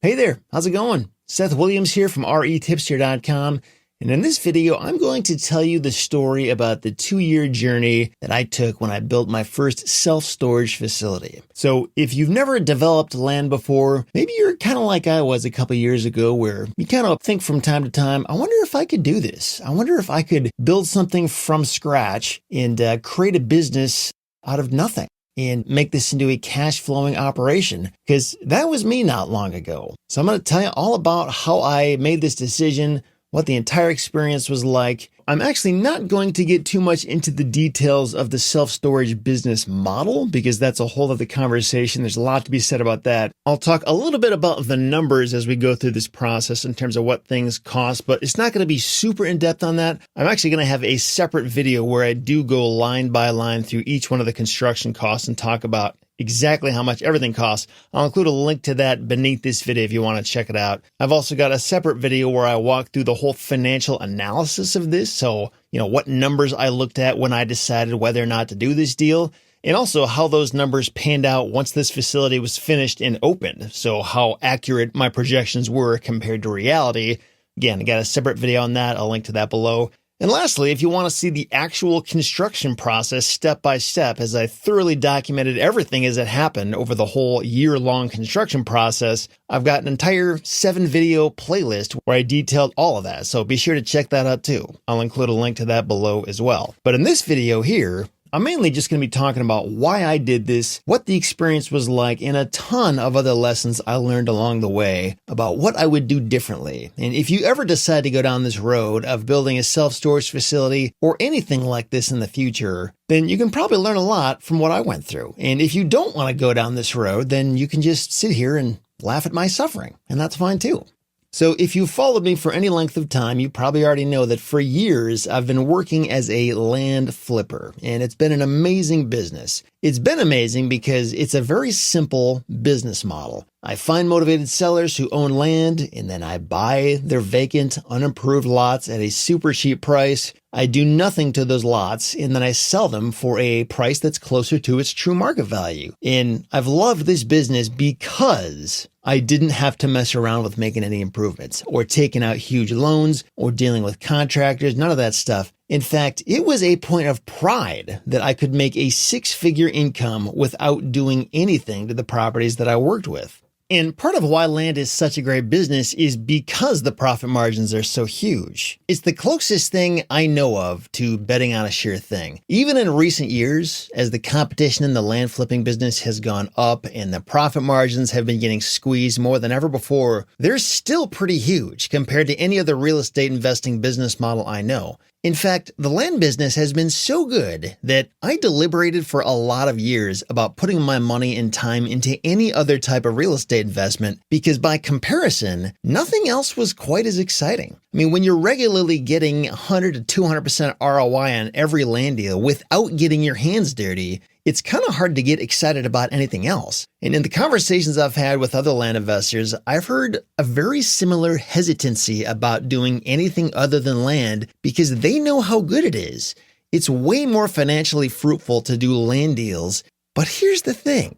Hey there, how's it going? Seth Williams here from REtipster.com, and in this video, I'm going to tell you the story about the 2-year journey that I took when I built my first self-storage facility. So if you've never developed land before, maybe you're kind of like I was a couple years ago, where you kind of think from time to time, I wonder if I could do this. I wonder if I could build something from scratch and create a business out of nothing and make this into a cash flowing operation, because that was me not long ago. So I'm going to tell you all about how I made this decision, what the entire experience was like. I'm actually not going to get too much into the details of the self-storage business model, because that's a whole other conversation. There's a lot to be said about that. I'll talk a little bit about the numbers as we go through this process in terms of what things cost, but it's not going to be super in-depth on that. I'm actually going to have a separate video where I do go line by line through each one of the construction costs and talk about exactly how much everything costs. I'll include a link to that beneath this video if you want to check it out. I've also got a separate video where I walk through the whole financial analysis of this. So, what numbers I looked at when I decided whether or not to do this deal, and also how those numbers panned out once this facility was finished and opened. So how accurate my projections were compared to reality. Again, I got a separate video on that. I'll link to that below. And lastly, if you want to see the actual construction process step by step, as I thoroughly documented everything as it happened over the whole year-long construction process, I've got an entire 7-video playlist where I detailed all of that. So be sure to check that out too. I'll include a link to that below as well. But in this video here, I'm mainly just going to be talking about why I did this, what the experience was like, and a ton of other lessons I learned along the way about what I would do differently. And if you ever decide to go down this road of building a self-storage facility or anything like this in the future, then you can probably learn a lot from what I went through. And if you don't want to go down this road, then you can just sit here and laugh at my suffering, and that's fine too. So if you've followed me for any length of time, you probably already know that for years I've been working as a land flipper, and it's been an amazing business. It's been amazing because it's a very simple business model. I find motivated sellers who own land, and then I buy their vacant, unimproved lots at a super cheap price. I do nothing to those lots, and then I sell them for a price that's closer to its true market value. And I've loved this business because I didn't have to mess around with making any improvements or taking out huge loans or dealing with contractors, none of that stuff. In fact, it was a point of pride that I could make a 6-figure income without doing anything to the properties that I worked with. And part of why land is such a great business is because the profit margins are so huge. It's the closest thing I know of to betting on a sure thing. Even in recent years, as the competition in the land flipping business has gone up and the profit margins have been getting squeezed more than ever before, they're still pretty huge compared to any other real estate investing business model I know. In fact, the land business has been so good that I deliberated for a lot of years about putting my money and time into any other type of real estate investment, because by comparison, nothing else was quite as exciting. I mean, when you're regularly getting 100 to 200% ROI on every land deal without getting your hands dirty, it's kind of hard to get excited about anything else. And in the conversations I've had with other land investors, I've heard a very similar hesitancy about doing anything other than land because they know how good it is. It's way more financially fruitful to do land deals. But here's the thing.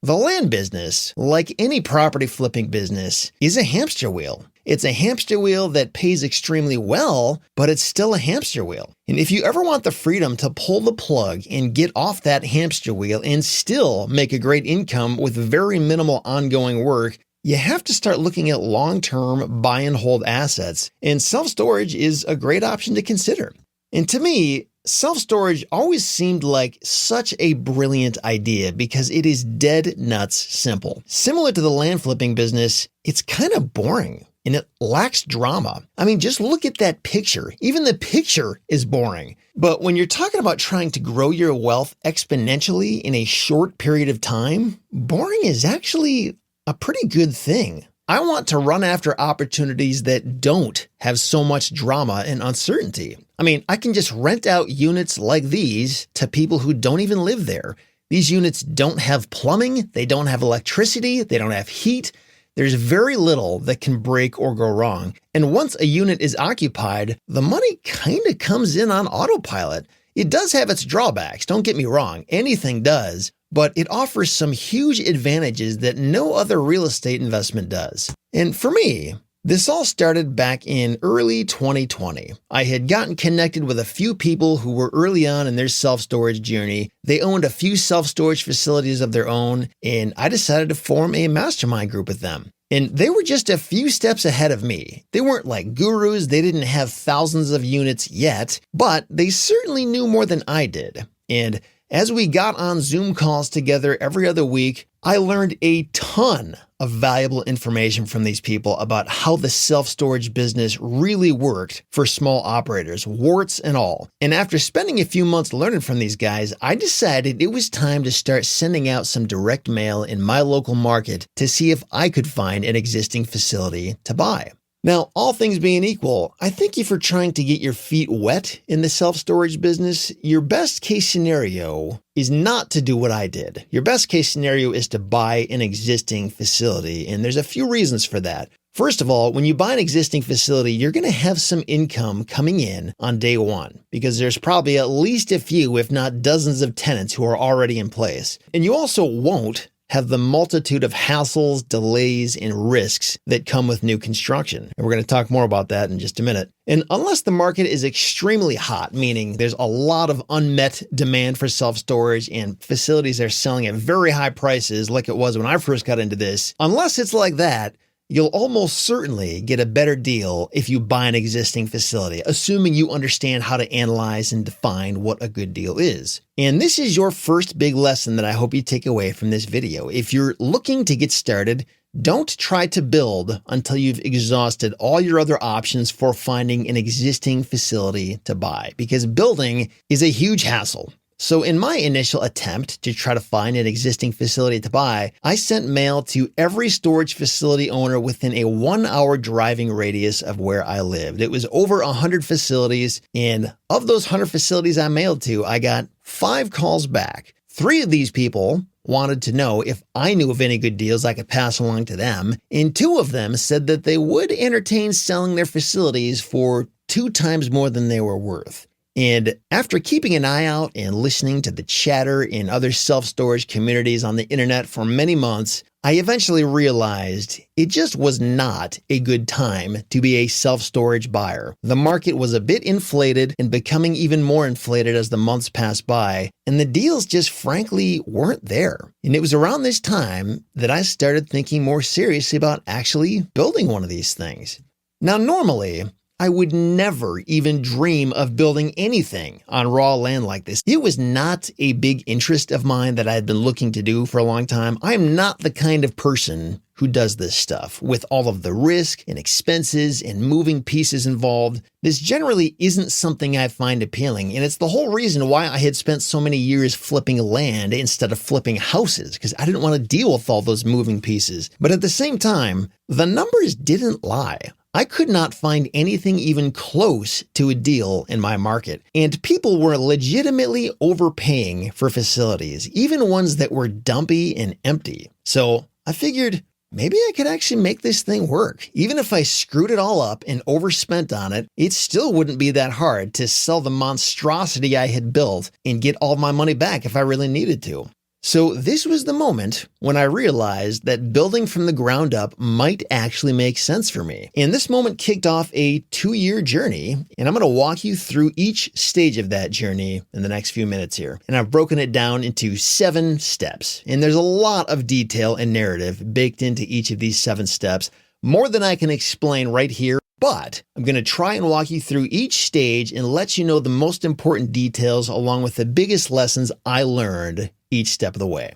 The land business, like any property flipping business, is a hamster wheel. It's a hamster wheel that pays extremely well, but it's still a hamster wheel. And if you ever want the freedom to pull the plug and get off that hamster wheel and still make a great income with very minimal ongoing work, you have to start looking at long-term buy and hold assets. And self-storage is a great option to consider. And to me, self-storage always seemed like such a brilliant idea because it is dead nuts simple. Similar to the land flipping business, it's kind of boring and it lacks drama. I mean, just look at that picture. Even the picture is boring. But when you're talking about trying to grow your wealth exponentially in a short period of time, boring is actually a pretty good thing. I want to run after opportunities that don't have so much drama and uncertainty. I mean, I can just rent out units like these to people who don't even live there. These units don't have plumbing, they don't have electricity, they don't have heat. There's very little that can break or go wrong. And once a unit is occupied, the money kind of comes in on autopilot. It does have its drawbacks, don't get me wrong, anything does. but it offers some huge advantages that no other real estate investment does. And for me, this all started back in early 2020. I had gotten connected with a few people who were early on in their self-storage journey. They owned a few self-storage facilities of their own, and I decided to form a mastermind group with them. And they were just a few steps ahead of me. They weren't like gurus, they didn't have thousands of units yet, but they certainly knew more than I did. And as we got on Zoom calls together every other week, I learned a ton of valuable information from these people about how the self-storage business really worked for small operators, warts and all. And after spending a few months learning from these guys, I decided it was time to start sending out some direct mail in my local market to see if I could find an existing facility to buy. Now, all things being equal, I think if you're trying to get your feet wet in the self-storage business, your best case scenario is not to do what I did. Your best case scenario is to buy an existing facility, and there's a few reasons for that. First of all, when you buy an existing facility, you're going to have some income coming in on day one because there's probably at least a few, if not dozens of tenants who are already in place. And you also won't have the multitude of hassles, delays, and risks that come with new construction. And we're going to talk more about that in just a minute. And unless the market is extremely hot, meaning there's a lot of unmet demand for self-storage and facilities are selling at very high prices like it was when I first got into this, unless it's like that, you'll almost certainly get a better deal if you buy an existing facility, assuming you understand how to analyze and define what a good deal is. And this is your first big lesson that I hope you take away from this video. If you're looking to get started, don't try to build until you've exhausted all your other options for finding an existing facility to buy, because building is a huge hassle. So in my initial attempt to try to find an existing facility to buy, I sent mail to every storage facility owner within a 1-hour driving radius of where I lived. It was over 100 facilities, and of those 100 facilities I mailed to, I got 5 calls back. 3 of these people wanted to know if I knew of any good deals I could pass along to them, and 2 of them said that they would entertain selling their facilities for 2 times more than they were worth. And after keeping an eye out and listening to the chatter in other self-storage communities on the internet for many months, I eventually realized it just was not a good time to be a self-storage buyer. The market was a bit inflated and becoming even more inflated as the months passed by, and the deals just frankly weren't there. And it was around this time that I started thinking more seriously about actually building one of these things. Now, normally, I would never even dream of building anything on raw land like this. It was not a big interest of mine that I had been looking to do for a long time. I'm not the kind of person who does this stuff with all of the risk and expenses and moving pieces involved. This generally isn't something I find appealing, and it's the whole reason why I had spent so many years flipping land instead of flipping houses, because I didn't want to deal with all those moving pieces. But at the same time, the numbers didn't lie. I could not find anything even close to a deal in my market, and people were legitimately overpaying for facilities, even ones that were dumpy and empty. So I figured maybe I could actually make this thing work. Even if I screwed it all up and overspent on it, it still wouldn't be that hard to sell the monstrosity I had built and get all my money back if I really needed to. So this was the moment when I realized that building from the ground up might actually make sense for me. And this moment kicked off a 2-year journey, and I'm going to walk you through each stage of that journey in the next few minutes here. And I've broken it down into 7 steps. And there's a lot of detail and narrative baked into each of these 7 steps, more than I can explain right here. But I'm going to try and walk you through each stage and let you know the most important details along with the biggest lessons I learned each step of the way.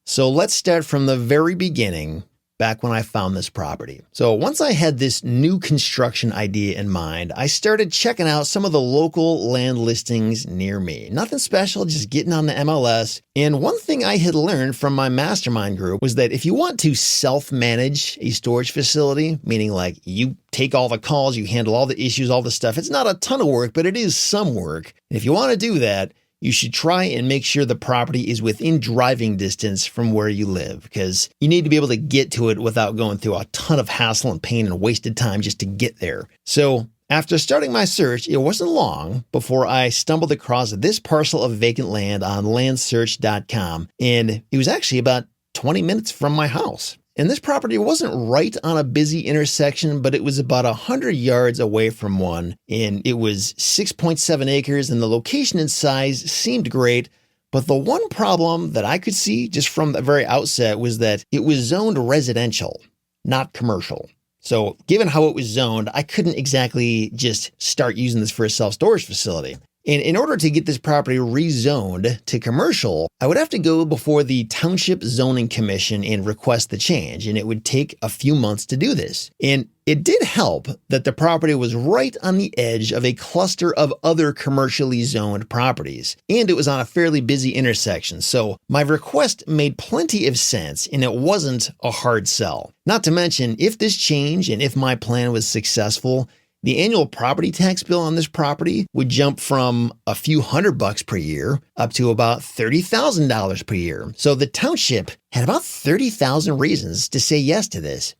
So let's start from the very beginning, back when I found this property. So once I had this new construction idea in mind, I started checking out some of the local land listings near me. Nothing special, just getting on the MLS. And one thing I had learned from my mastermind group was that if you want to self-manage a storage facility, meaning like you take all the calls, you handle all the issues, all the stuff, it's not a ton of work, but it is some work. And if you want to do that, you should try and make sure the property is within driving distance from where you live, because you need to be able to get to it without going through a ton of hassle and pain and wasted time just to get there. So After starting my search, it wasn't long before I stumbled across this parcel of vacant land on landsearch.com, and it was actually about 20 minutes from my house. And this property wasn't right on a busy intersection, but it was about 100 yards away from one, and it was 6.7 acres, and the location and size seemed great. But the one problem that I could see just from the very outset was that it was zoned residential, not commercial. So given how it was zoned, I couldn't exactly just start using this for a self-storage facility. And in order to get this property rezoned to commercial, I would have to go before the Township Zoning Commission and request the change, and it would take a few months to do this. And it did help that the property was right on the edge of a cluster of other commercially zoned properties, and it was on a fairly busy intersection, so my request made plenty of sense, and it wasn't a hard sell. Not to mention, if this change and if my plan was successful, the annual property tax bill on this property would jump from a few $100 per year up to about $30,000 per year. So the township had about 30,000 reasons to say yes to this.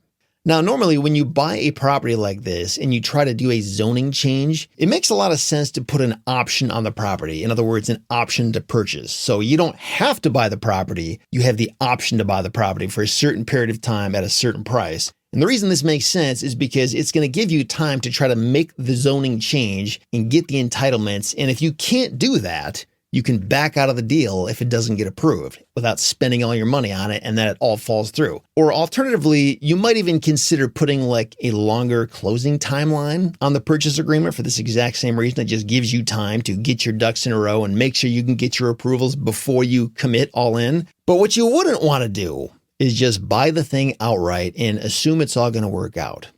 Now, normally when you buy a property like this and you try to do a zoning change, it makes a lot of sense to put an option on the property. In other words, an option to purchase. So you don't have to buy the property. You have the option to buy the property for a certain period of time at a certain price. And the reason this makes sense is because it's going to give you time to try to make the zoning change and get the entitlements. And if you can't do that, you can back out of the deal if it doesn't get approved without spending all your money on it and then it all falls through. Or alternatively, you might even consider putting like a longer closing timeline on the purchase agreement for this exact same reason. It just gives you time to get your ducks in a row and make sure you can get your approvals before you commit all in. But what you wouldn't want to do is just buy the thing outright and assume it's all going to work out.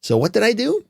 So what did I do?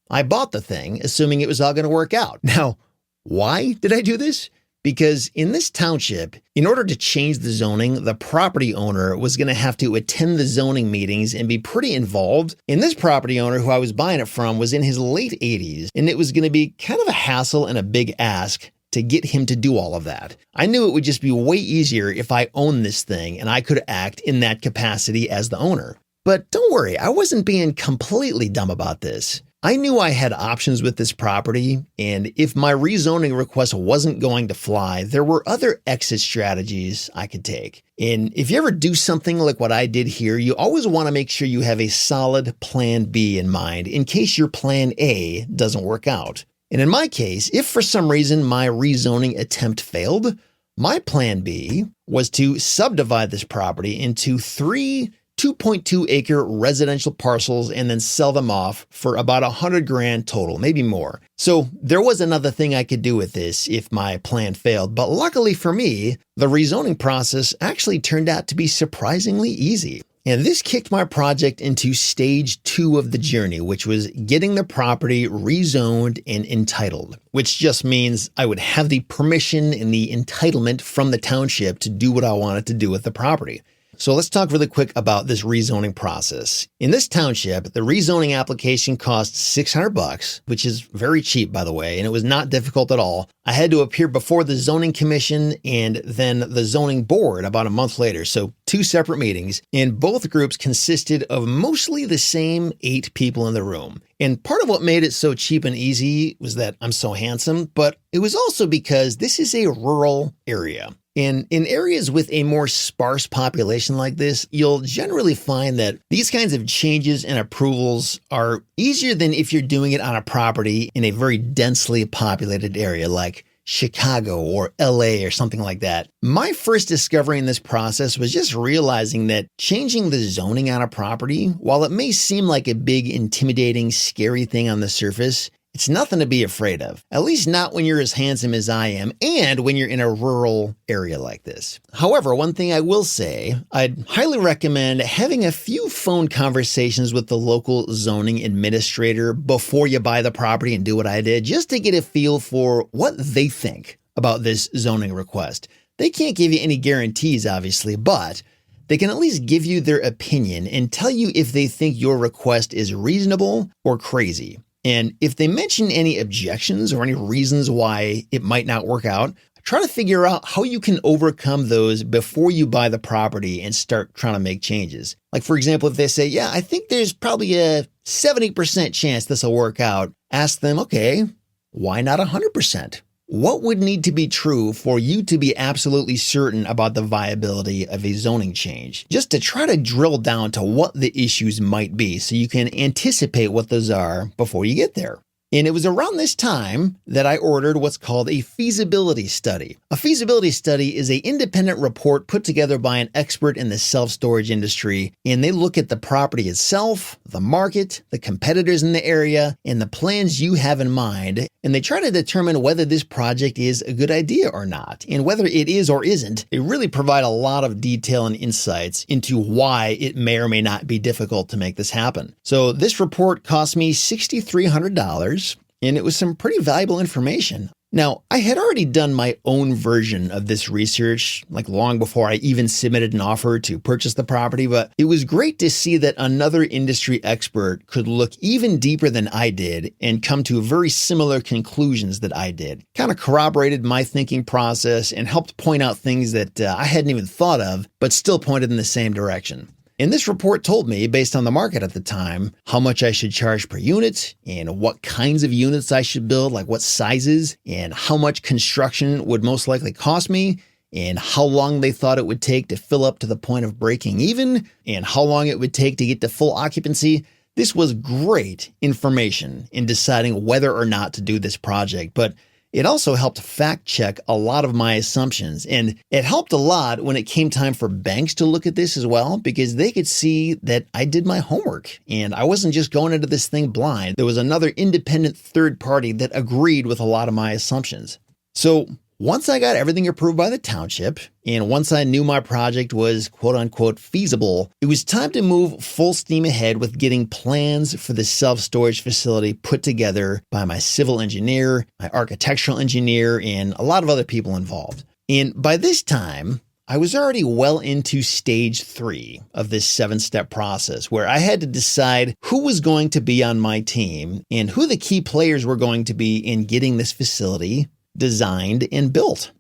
I bought the thing, assuming it was all going to work out. Now, why did I do this? Because in this township, in order to change the zoning, the property owner was going to have to attend the zoning meetings and be pretty involved. And this property owner who I was buying it from was in his late 80s, and it was going to be kind of a hassle and a big ask to get him to do all of that. I knew it would just be way easier if I owned this thing and I could act in that capacity as the owner. But don't worry, I wasn't being completely dumb about this. I knew I had options with this property, and if my rezoning request wasn't going to fly, there were other exit strategies I could take. And if you ever do something like what I did here, you always want to make sure you have a solid plan B in mind in case your plan A doesn't work out. And in my case, if for some reason my rezoning attempt failed, my plan B was to subdivide this property into 3 2.2 acre residential parcels and then sell them off for about $100,000 total, maybe more. So there was another thing I could do with this if my plan failed, but luckily for me, the rezoning process actually turned out to be surprisingly easy. And this kicked my project into stage 2 of the journey, which was getting the property rezoned and entitled, which just means I would have the permission and the entitlement from the township to do what I wanted to do with the property. So let's talk really quick about this rezoning process. In this township, the rezoning application cost $600, which is very cheap, by the way, and it was not difficult at all. I had to appear before the zoning commission and then the zoning board about a month later. So 2 separate meetings, and both groups consisted of mostly the same 8 people in the room. And part of what made it so cheap and easy was that I'm so handsome, but it was also because this is a rural area. And in areas with a more sparse population like this, you'll generally find that these kinds of changes and approvals are easier than if you're doing it on a property in a very densely populated area like Chicago or LA or something like that. My first discovery in this process was just realizing that changing the zoning on a property, while it may seem like a big, intimidating, scary thing on the surface, it's nothing to be afraid of, at least not when you're as handsome as I am and when you're in a rural area like this. However, one thing I will say, I'd highly recommend having a few phone conversations with the local zoning administrator before you buy the property and do what I did, just to get a feel for what they think about this zoning request. They can't give you any guarantees, obviously, but they can at least give you their opinion and tell you if they think your request is reasonable or crazy. And if they mention any objections or any reasons why it might not work out, try to figure out how you can overcome those before you buy the property and start trying to make changes. Like, for example, if they say, yeah, I think there's probably a 70% chance this will work out, ask them, okay, why not 100%? What would need to be true for you to be absolutely certain about the viability of a zoning change? Just to try to drill down to what the issues might be so you can anticipate what those are before you get there. And it was around this time that I ordered what's called a feasibility study. A feasibility study is an independent report put together by an expert in the self-storage industry, and they look at the property itself, the market, the competitors in the area, and the plans you have in mind, and they try to determine whether this project is a good idea or not. And whether it is or isn't, they really provide a lot of detail and insights into why it may or may not be difficult to make this happen. So this report cost me $6,300. And it was some pretty valuable information. Now, I had already done my own version of this research, like long before I even submitted an offer to purchase the property, but it was great to see that another industry expert could look even deeper than I did and come to very similar conclusions that I did. Kind of corroborated my thinking process and helped point out things that I hadn't even thought of, but still pointed in the same direction. And this report told me, based on the market at the time, how much I should charge per unit and what kinds of units I should build, like what sizes, and how much construction would most likely cost me, and how long they thought it would take to fill up to the point of breaking even, and how long it would take to get to full occupancy. This was great information in deciding whether or not to do this project, but it also helped fact check a lot of my assumptions, and it helped a lot when it came time for banks to look at this as well, because they could see that I did my homework and I wasn't just going into this thing blind. There was another independent third party that agreed with a lot of my assumptions. So once I got everything approved by the township, and once I knew my project was quote unquote feasible, it was time to move full steam ahead with getting plans for the self-storage facility put together by my civil engineer, my architectural engineer, and a lot of other people involved. And by this time, I was already well into stage 3 of this 7-step process, where I had to decide who was going to be on my team and who the key players were going to be in getting this facility designed and built.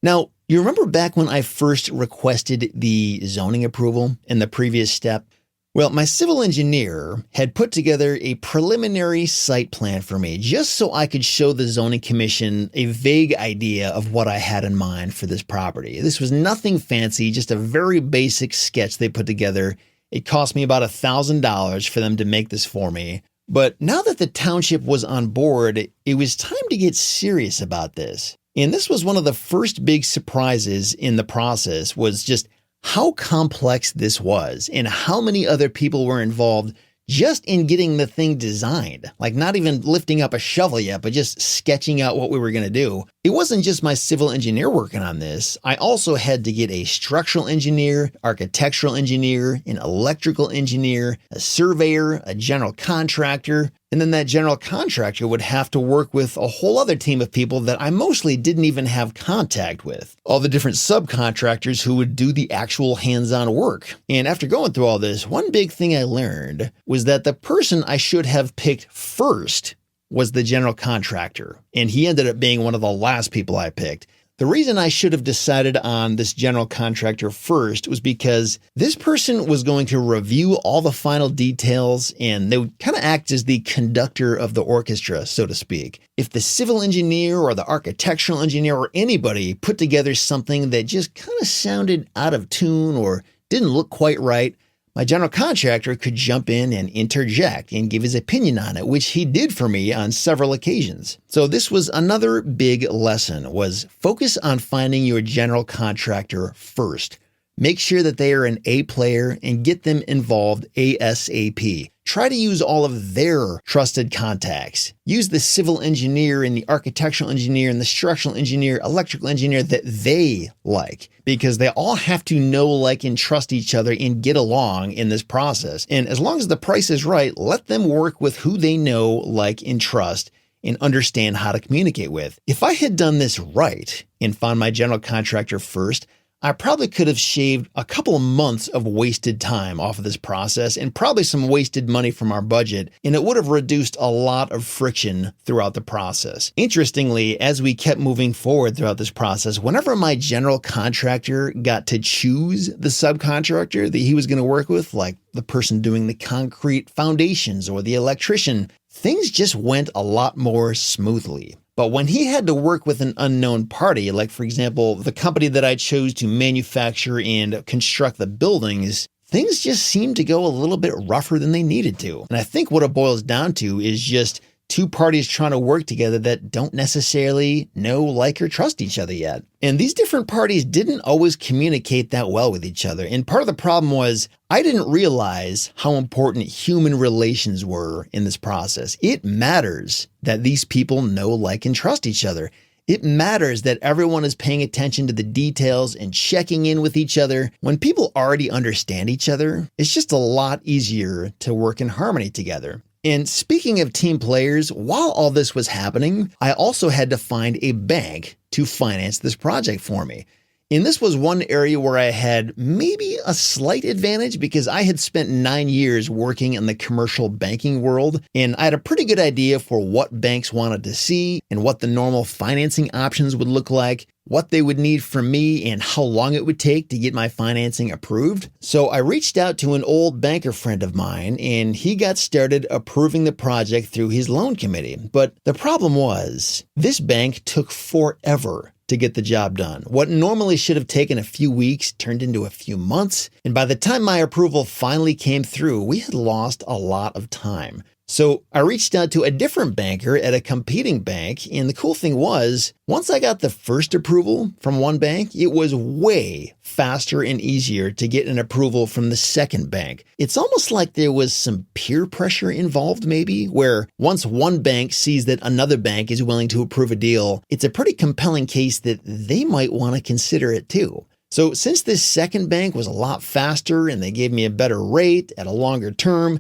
Now, you remember back when I first requested the zoning approval in the previous step? Well, my civil engineer had put together a preliminary site plan for me just so I could show the zoning commission a vague idea of what I had in mind for this property. This was nothing fancy, just a very basic sketch they put together. It cost me about $1,000 for them to make this for me. But now that the township was on board, it was time to get serious about this. And this was one of the first big surprises in the process, was just how complex this was and how many other people were involved just in getting the thing designed. Like not even lifting up a shovel yet, but just sketching out what we were going to do. It wasn't just my civil engineer working on this. I also had to get a structural engineer, architectural engineer, an electrical engineer, a surveyor, a general contractor. And then that general contractor would have to work with a whole other team of people that I mostly didn't even have contact with. All the different subcontractors who would do the actual hands-on work. And after going through all this, one big thing I learned was that the person I should have picked first was the general contractor. And he ended up being one of the last people I picked. The reason I should have decided on this general contractor first was because this person was going to review all the final details, and they would kind of act as the conductor of the orchestra, so to speak. If the civil engineer or the architectural engineer or anybody put together something that just kind of sounded out of tune or didn't look quite right, my general contractor could jump in and interject and give his opinion on it, which he did for me on several occasions. So this was another big lesson, was focus on finding your general contractor first. Make sure that they are an A player and get them involved ASAP. Try to use all of their trusted contacts. Use the civil engineer and the architectural engineer and the structural engineer, electrical engineer that they like, because they all have to know, like, and trust each other and get along in this process. And as long as the price is right, let them work with who they know, like, and trust and understand how to communicate with. If I had done this right and found my general contractor first, I probably could have shaved a couple of months of wasted time off of this process and probably some wasted money from our budget, and it would have reduced a lot of friction throughout the process. Interestingly, as we kept moving forward throughout this process, whenever my general contractor got to choose the subcontractor that he was going to work with, like the person doing the concrete foundations or the electrician, things just went a lot more smoothly. But when he had to work with an unknown party, like for example, the company that I chose to manufacture and construct the buildings, things just seemed to go a little bit rougher than they needed to. And I think what it boils down to is just two parties trying to work together that don't necessarily know, like, or trust each other yet. And these different parties didn't always communicate that well with each other. And part of the problem was I didn't realize how important human relations were in this process. It matters that these people know, like, and trust each other. It matters that everyone is paying attention to the details and checking in with each other. When people already understand each other, it's just a lot easier to work in harmony together. And speaking of team players, while all this was happening, I also had to find a bank to finance this project for me. And this was one area where I had maybe a slight advantage because I had spent 9 years working in the commercial banking world, and I had a pretty good idea for what banks wanted to see and what the normal financing options would look like, what they would need from me, and how long it would take to get my financing approved. So I reached out to an old banker friend of mine, and he got started approving the project through his loan committee. But the problem was, this bank took forever to get the job done. What normally should have taken a few weeks turned into a few months, and by the time my approval finally came through, we had lost a lot of time. So I reached out to a different banker at a competing bank, and the cool thing was, once I got the first approval from one bank, it was way faster and easier to get an approval from the second bank. It's almost like there was some peer pressure involved maybe, where once one bank sees that another bank is willing to approve a deal, it's a pretty compelling case that they might want to consider it too. So since this second bank was a lot faster and they gave me a better rate at a longer term,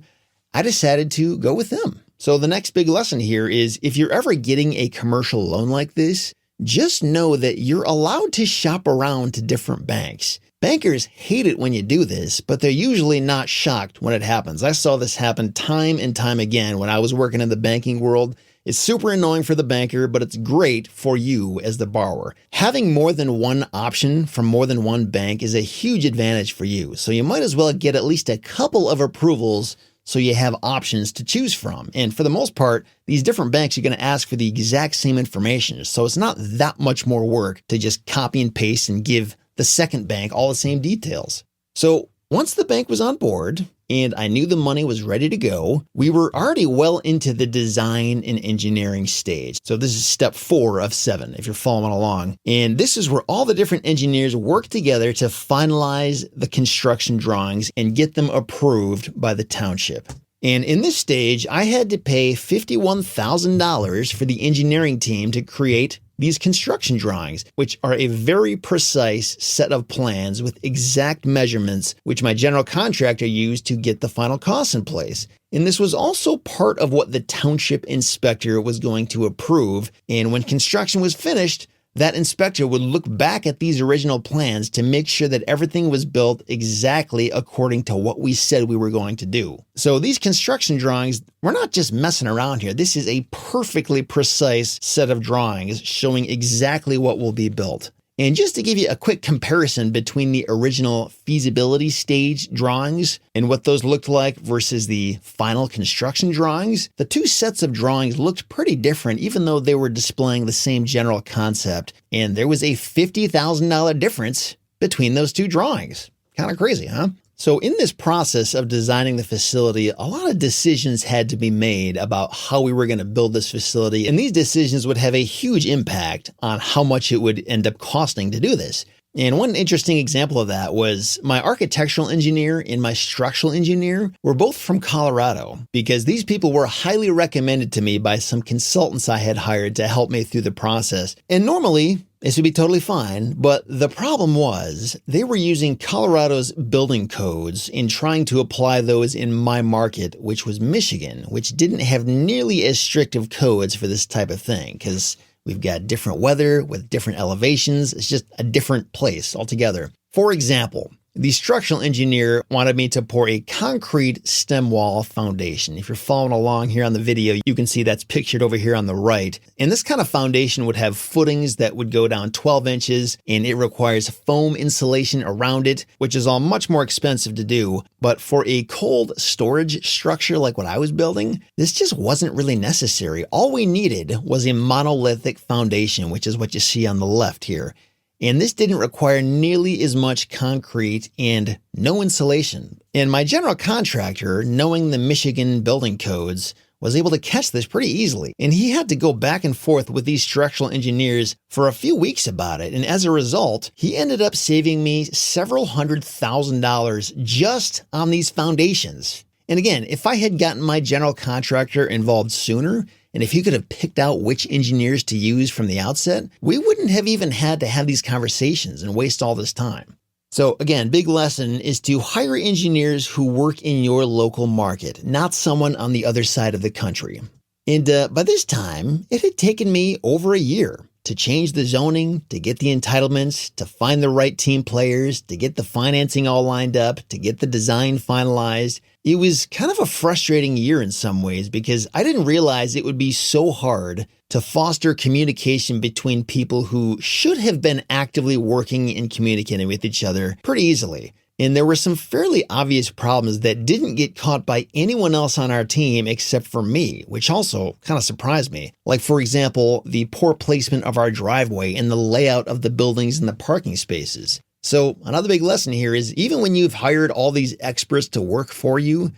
I decided to go with them. So the next big lesson here is if you're ever getting a commercial loan like this, just know that you're allowed to shop around to different banks. Bankers hate it when you do this, but they're usually not shocked when it happens. I saw this happen time and time again when I was working in the banking world. It's super annoying for the banker, but it's great for you as the borrower. Having more than one option from more than one bank is a huge advantage for you. So you might as well get at least a couple of approvals so you have options to choose from. And for the most part, these different banks are going to ask for the exact same information. So it's not that much more work to just copy and paste and give the second bank all the same details. So once the bank was on board and I knew the money was ready to go, we were already well into the design and engineering stage. So this is step 4 of 7, if you're following along. And this is where all the different engineers work together to finalize the construction drawings and get them approved by the township. And in this stage, I had to pay $51,000 for the engineering team to create these construction drawings, which are a very precise set of plans with exact measurements, which my general contractor used to get the final costs in place. And this was also part of what the township inspector was going to approve. And when construction was finished, that inspector would look back at these original plans to make sure that everything was built exactly according to what we said we were going to do. So these construction drawings, we're not just messing around here. This is a perfectly precise set of drawings showing exactly what will be built. And just to give you a quick comparison between the original feasibility stage drawings and what those looked like versus the final construction drawings, the two sets of drawings looked pretty different even though they were displaying the same general concept. And there was a $50,000 difference between those two drawings. Kind of crazy, huh? So in this process of designing the facility, a lot of decisions had to be made about how we were going to build this facility, and these decisions would have a huge impact on how much it would end up costing to do this. And one interesting example of that was my architectural engineer and my structural engineer were both from Colorado because these people were highly recommended to me by some consultants I had hired to help me through the process. And normally, this would be totally fine, but the problem was they were using Colorado's building codes and trying to apply those in my market, which was Michigan, which didn't have nearly as strict of codes for this type of thing because we've got different weather with different elevations. It's just a different place altogether. For example, The structural engineer wanted me to pour a concrete stem wall foundation. If you're following along here on the video, you can see that's pictured over here on the right. And this kind of foundation would have footings that would go down 12 inches, and it requires foam insulation around it, which is all much more expensive to do. But for a cold storage structure like what I was building, this just wasn't really necessary. All we needed was a monolithic foundation, which is what you see on the left here. And this didn't require nearly as much concrete and no insulation. And my general contractor, knowing the Michigan building codes, was able to catch this pretty easily. And he had to go back and forth with these structural engineers for a few weeks about it. And as a result, he ended up saving me several $100,000 just on these foundations. And again, if I had gotten my general contractor involved sooner, and if he could have picked out which engineers to use from the outset, we wouldn't have even had to have these conversations and waste all this time. So again, big lesson is to hire engineers who work in your local market, not someone on the other side of the country. And by this time, it had taken me over a year to change the zoning, to get the entitlements, to find the right team players, to get the financing all lined up, to get the design finalized. It was kind of a frustrating year in some ways because I didn't realize it would be so hard to foster communication between people who should have been actively working and communicating with each other pretty easily. And there were some fairly obvious problems that didn't get caught by anyone else on our team except for me, which also kind of surprised me. Like, for example, the poor placement of our driveway and the layout of the buildings and the parking spaces. So another big lesson here is even when you've hired all these experts to work for you,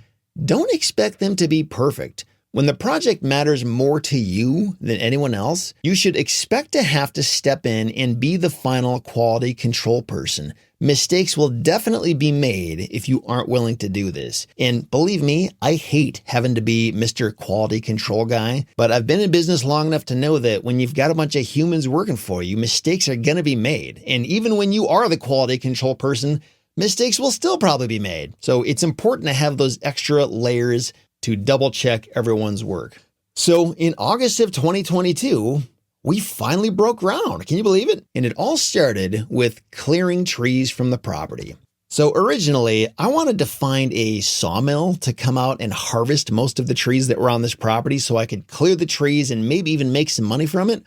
don't expect them to be perfect. When the project matters more to you than anyone else, you should expect to have to step in and be the final quality control person. Mistakes will definitely be made if you aren't willing to do this. And believe me, I hate having to be Mr. Quality Control guy, but I've been in business long enough to know that when you've got a bunch of humans working for you, mistakes are going to be made. And even when you are the quality control person, mistakes will still probably be made. So it's important to have those extra layers to double check everyone's work. So in August of 2022, we finally broke ground. Can you believe it? And it all started with clearing trees from the property. So originally, I wanted to find a sawmill to come out and harvest most of the trees that were on this property so I could clear the trees and maybe even make some money from it.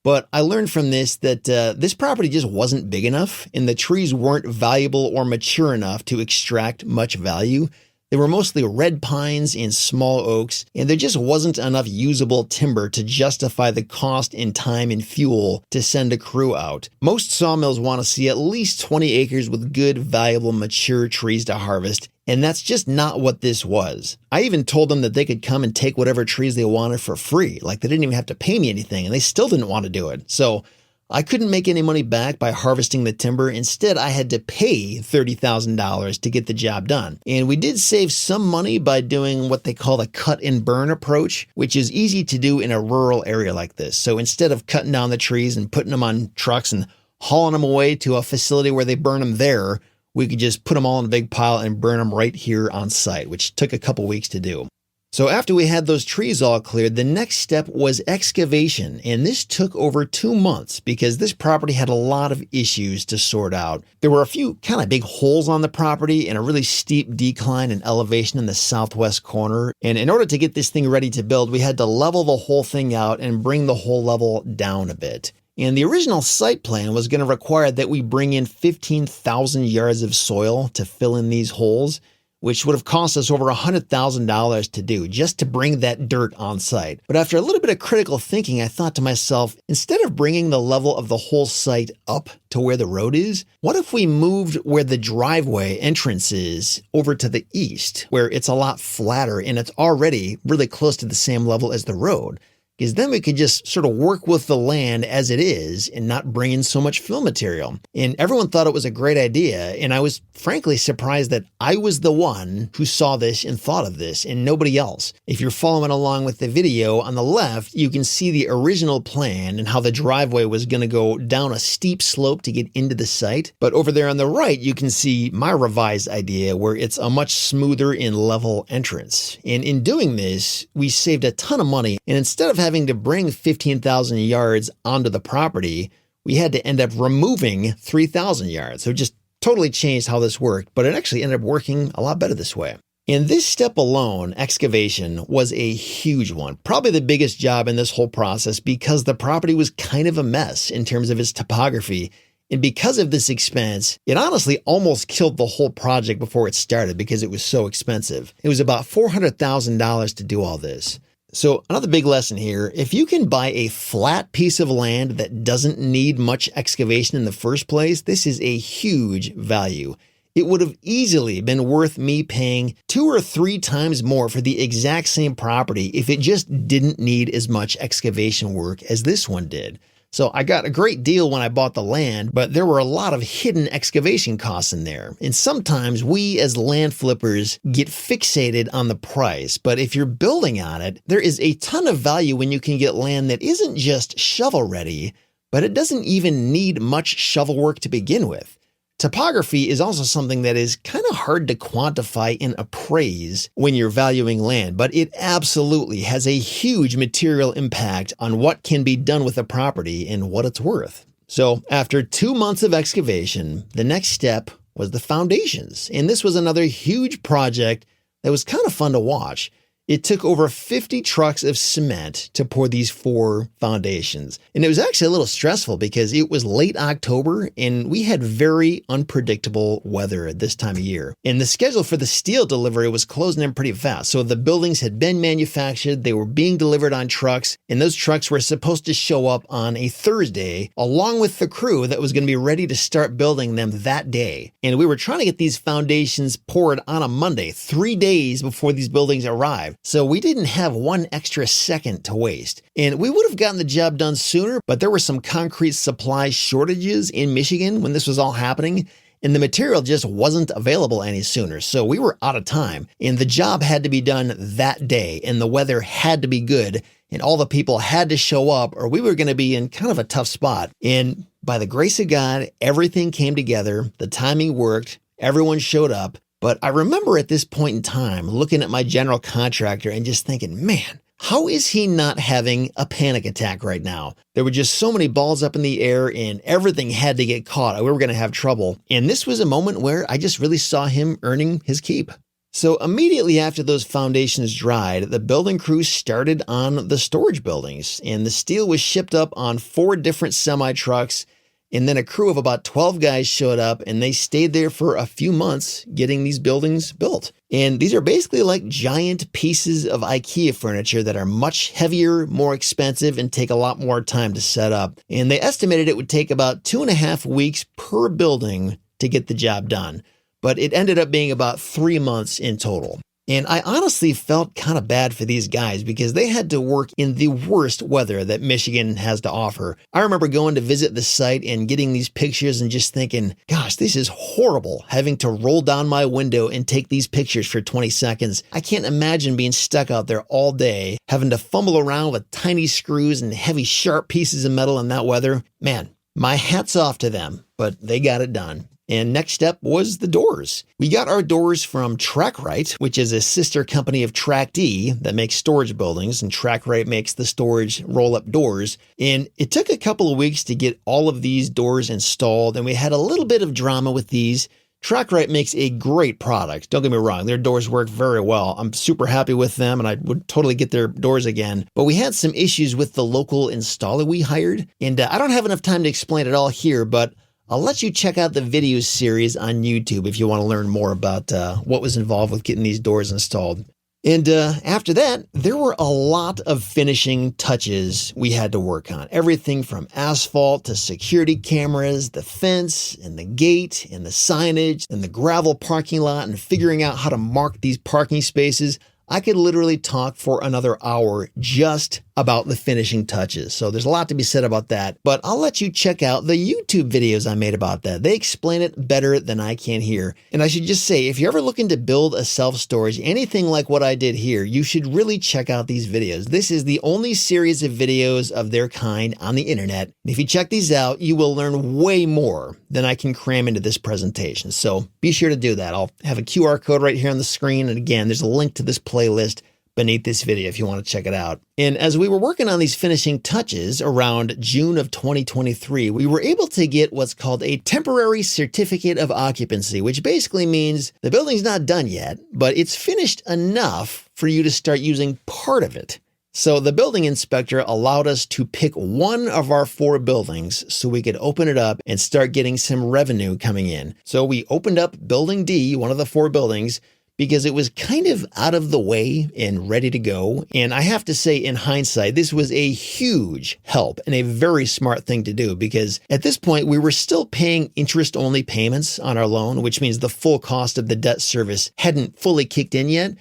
But I learned from this that this property just wasn't big enough and the trees weren't valuable or mature enough to extract much value. They were mostly red pines and small oaks, and there just wasn't enough usable timber to justify the cost in time and fuel to send a crew out. Most sawmills want to see at least 20 acres with good, valuable, mature trees to harvest, and that's just not what this was. I even told them that they could come and take whatever trees they wanted for free, like they didn't even have to pay me anything, and they still didn't want to do it. So I couldn't make any money back by harvesting the timber. Instead, I had to pay $30,000 to get the job done. And we did save some money by doing what they call the cut and burn approach, which is easy to do in a rural area like this. So instead of cutting down the trees and putting them on trucks and hauling them away to a facility where they burn them there, we could just put them all in a big pile and burn them right here on site, which took a couple weeks to do. So after we had those trees all cleared, the next step was excavation, and this took over 2 months because this property had a lot of issues to sort out. There were a few kind of big holes on the property and a really steep decline in elevation in the southwest corner. And in order to get this thing ready to build, we had to level the whole thing out and bring the whole level down a bit. And the original site plan was going to require that we bring in 15,000 yards of soil to fill in these holes, which would have cost us over $100,000 to do just to bring that dirt on site. But after a little bit of critical thinking, I thought to myself, instead of bringing the level of the whole site up to where the road is, what if we moved where the driveway entrance is over to the east, where it's a lot flatter and it's already really close to the same level as the road? Because then we could just sort of work with the land as it is and not bring in so much fill material. And everyone thought it was a great idea. And I was frankly surprised that I was the one who saw this and thought of this and nobody else. If you're following along with the video on the left, you can see the original plan and how the driveway was going to go down a steep slope to get into the site. But over there on the right, you can see my revised idea where it's a much smoother and level entrance. And in doing this, we saved a ton of money. And instead of having to bring 15,000 yards onto the property, we had to end up removing 3,000 yards. So just totally changed how this worked, but it actually ended up working a lot better this way. And this step alone, excavation, was a huge one, probably the biggest job in this whole process because the property was kind of a mess in terms of its topography. And because of this expense, it honestly almost killed the whole project before it started because it was so expensive. It was about $400,000 to do all this. So another big lesson here, if you can buy a flat piece of land that doesn't need much excavation in the first place, this is a huge value. It would have easily been worth me paying 2 or 3 times more for the exact same property if it just didn't need as much excavation work as this one did. So I got a great deal when I bought the land, but there were a lot of hidden excavation costs in there. And sometimes we as land flippers get fixated on the price, but if you're building on it, there is a ton of value when you can get land that isn't just shovel ready, but it doesn't even need much shovel work to begin with. Topography is also something that is kind of hard to quantify and appraise when you're valuing land, but it absolutely has a huge material impact on what can be done with a property and what it's worth. So after 2 months of excavation, the next step was the foundations. And this was another huge project that was kind of fun to watch. It took over 50 trucks of cement to pour these 4 foundations. And it was actually a little stressful because it was late October and we had very unpredictable weather at this time of year. And the schedule for the steel delivery was closing in pretty fast. So the buildings had been manufactured, they were being delivered on trucks, and those trucks were supposed to show up on a Thursday along with the crew that was going to be ready to start building them that day. And we were trying to get these foundations poured on a Monday, 3 days before these buildings arrived. So we didn't have 1 extra second to waste. And we would have gotten the job done sooner, but there were some concrete supply shortages in Michigan when this was all happening, and the material just wasn't available any sooner. So we were out of time, and the job had to be done that day, and the weather had to be good, and all the people had to show up, or we were going to be in kind of a tough spot. And by the grace of God, everything came together. The timing worked. Everyone showed up. But I remember at this point in time looking at my general contractor and just thinking, man, how is he not having a panic attack right now? There were just so many balls up in the air and everything had to get caught. We were going to have trouble. And this was a moment where I just really saw him earning his keep. So immediately after those foundations dried, the building crew started on the storage buildings, and the steel was shipped up on 4 different semi-trucks. And then a crew of about 12 guys showed up and they stayed there for a few months getting these buildings built. And these are basically like giant pieces of IKEA furniture that are much heavier, more expensive, and take a lot more time to set up. And they estimated it would take about 2.5 weeks per building to get the job done. But it ended up being about 3 months in total. And I honestly felt kind of bad for these guys because they had to work in the worst weather that Michigan has to offer. I remember going to visit the site and getting these pictures and just thinking, gosh, this is horrible, having to roll down my window and take these pictures for 20 seconds. I can't imagine being stuck out there all day, having to fumble around with tiny screws and heavy, sharp pieces of metal in that weather. Man, my hat's off to them, but they got it done. And next step was the doors. We got our doors from TrackRite, which is a sister company of TrackD that makes storage buildings, and TrackRite makes the storage roll-up doors. And it took a couple of weeks to get all of these doors installed, and we had a little bit of drama with these. TrackRite makes a great product. Don't get me wrong, their doors work very well. I'm super happy with them, and I would totally get their doors again. But we had some issues with the local installer we hired, and I don't have enough time to explain it all here, but I'll let you check out the video series on YouTube if you want to learn more about what was involved with getting these doors installed. And after that, there were a lot of finishing touches we had to work on. Everything from asphalt to security cameras, the fence and the gate and the signage and the gravel parking lot and figuring out how to mark these parking spaces. I could literally talk for another hour just about the finishing touches. So there's a lot to be said about that, but I'll let you check out the YouTube videos I made about that. They explain it better than I can here. And I should just say, if you're ever looking to build a self-storage, anything like what I did here, you should really check out these videos. This is the only series of videos of their kind on the internet. And if you check these out, you will learn way more than I can cram into this presentation. So be sure to do that. I'll have a QR code right here on the screen. And again, there's a link to this playlist beneath this video if you want to check it out. And as we were working on these finishing touches around June of 2023, we were able to get what's called a temporary certificate of occupancy, which basically means the building's not done yet, but it's finished enough for you to start using part of it. So the building inspector allowed us to pick one of our 4 buildings so we could open it up and start getting some revenue coming in. So we opened up building D, one of the 4 buildings, because it was kind of out of the way and ready to go. And I have to say, in hindsight, this was a huge help and a very smart thing to do, because at this point we were still paying interest-only payments on our loan, which means the full cost of the debt service hadn't fully kicked in yet.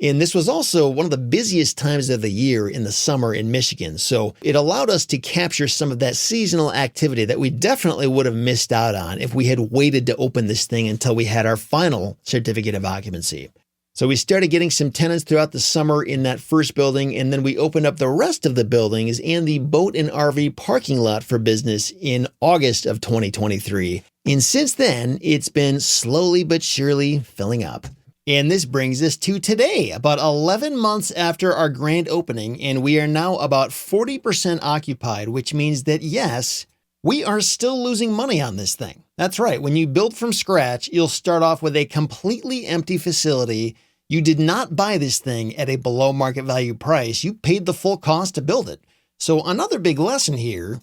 And this was also one of the busiest times of the year in the summer in Michigan. So it allowed us to capture some of that seasonal activity that we definitely would have missed out on if we had waited to open this thing until we had our final certificate of occupancy. So we started getting some tenants throughout the summer in that first building, and then we opened up the rest of the buildings and the boat and RV parking lot for business in August of 2023. And since then, it's been slowly but surely filling up. And this brings us to today, about 11 months after our grand opening, and we are now about 40% occupied, which means that yes, we are still losing money on this thing. That's right. When you build from scratch, you'll start off with a completely empty facility. You did not buy this thing at a below market value price. You paid the full cost to build it. So another big lesson here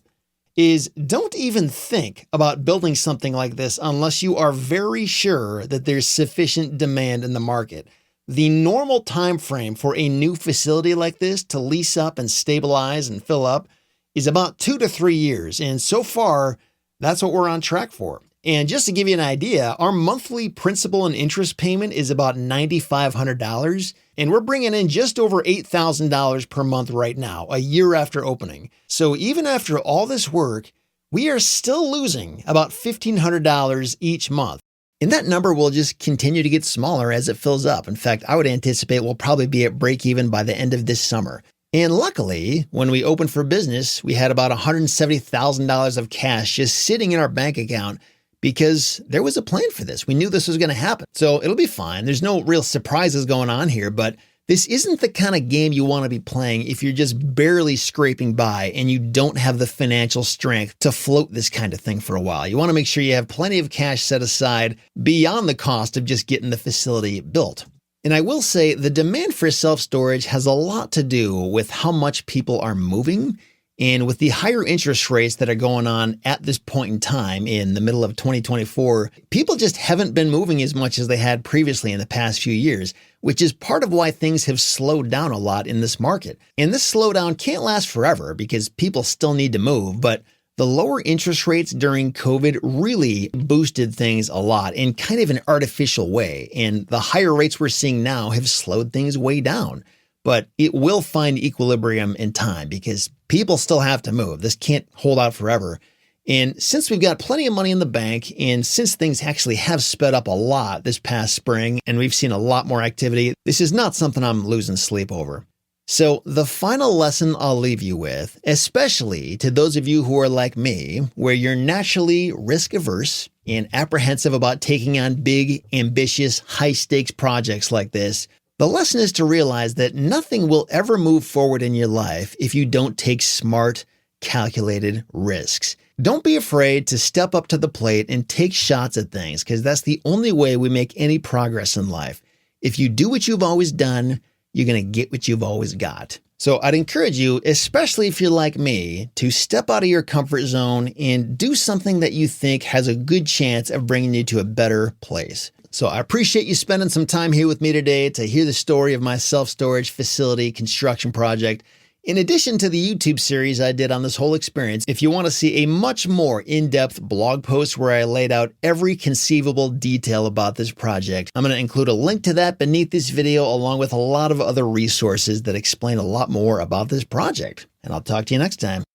is don't even think about building something like this unless you are very sure that there's sufficient demand in the market. The normal time frame for a new facility like this to lease up and stabilize and fill up is about 2 to 3 years. And so far, that's what we're on track for. And just to give you an idea, our monthly principal and interest payment is about $9,500, and we're bringing in just over $8,000 per month right now, a year after opening. So even after all this work, we are still losing about $1,500 each month. And that number will just continue to get smaller as it fills up. In fact, I would anticipate we'll probably be at break even by the end of this summer. And luckily, when we opened for business, we had about $170,000 of cash just sitting in our bank account, because there was a plan for this. We knew this was going to happen. So it'll be fine. There's no real surprises going on here, but this isn't the kind of game you want to be playing if you're just barely scraping by and you don't have the financial strength to float this kind of thing for a while. You want to make sure you have plenty of cash set aside beyond the cost of just getting the facility built. And I will say the demand for self-storage has a lot to do with how much people are moving. And with the higher interest rates that are going on at this point in time in the middle of 2024, people just haven't been moving as much as they had previously in the past few years, which is part of why things have slowed down a lot in this market. And this slowdown can't last forever because people still need to move, but the lower interest rates during COVID really boosted things a lot in kind of an artificial way. And the higher rates we're seeing now have slowed things way down. But it will find equilibrium in time because people still have to move. This can't hold out forever. And since we've got plenty of money in the bank, and since things actually have sped up a lot this past spring, and we've seen a lot more activity, this is not something I'm losing sleep over. So the final lesson I'll leave you with, especially to those of you who are like me, where you're naturally risk averse and apprehensive about taking on big, ambitious, high stakes projects like this, the lesson is to realize that nothing will ever move forward in your life if you don't take smart, calculated risks. Don't be afraid to step up to the plate and take shots at things, because that's the only way we make any progress in life. If you do what you've always done, you're going to get what you've always got. So I'd encourage you, especially if you're like me, to step out of your comfort zone and do something that you think has a good chance of bringing you to a better place. So I appreciate you spending some time here with me today to hear the story of my self-storage facility construction project. In addition to the YouTube series I did on this whole experience, if you want to see a much more in-depth blog post where I laid out every conceivable detail about this project, I'm going to include a link to that beneath this video, along with a lot of other resources that explain a lot more about this project. And I'll talk to you next time.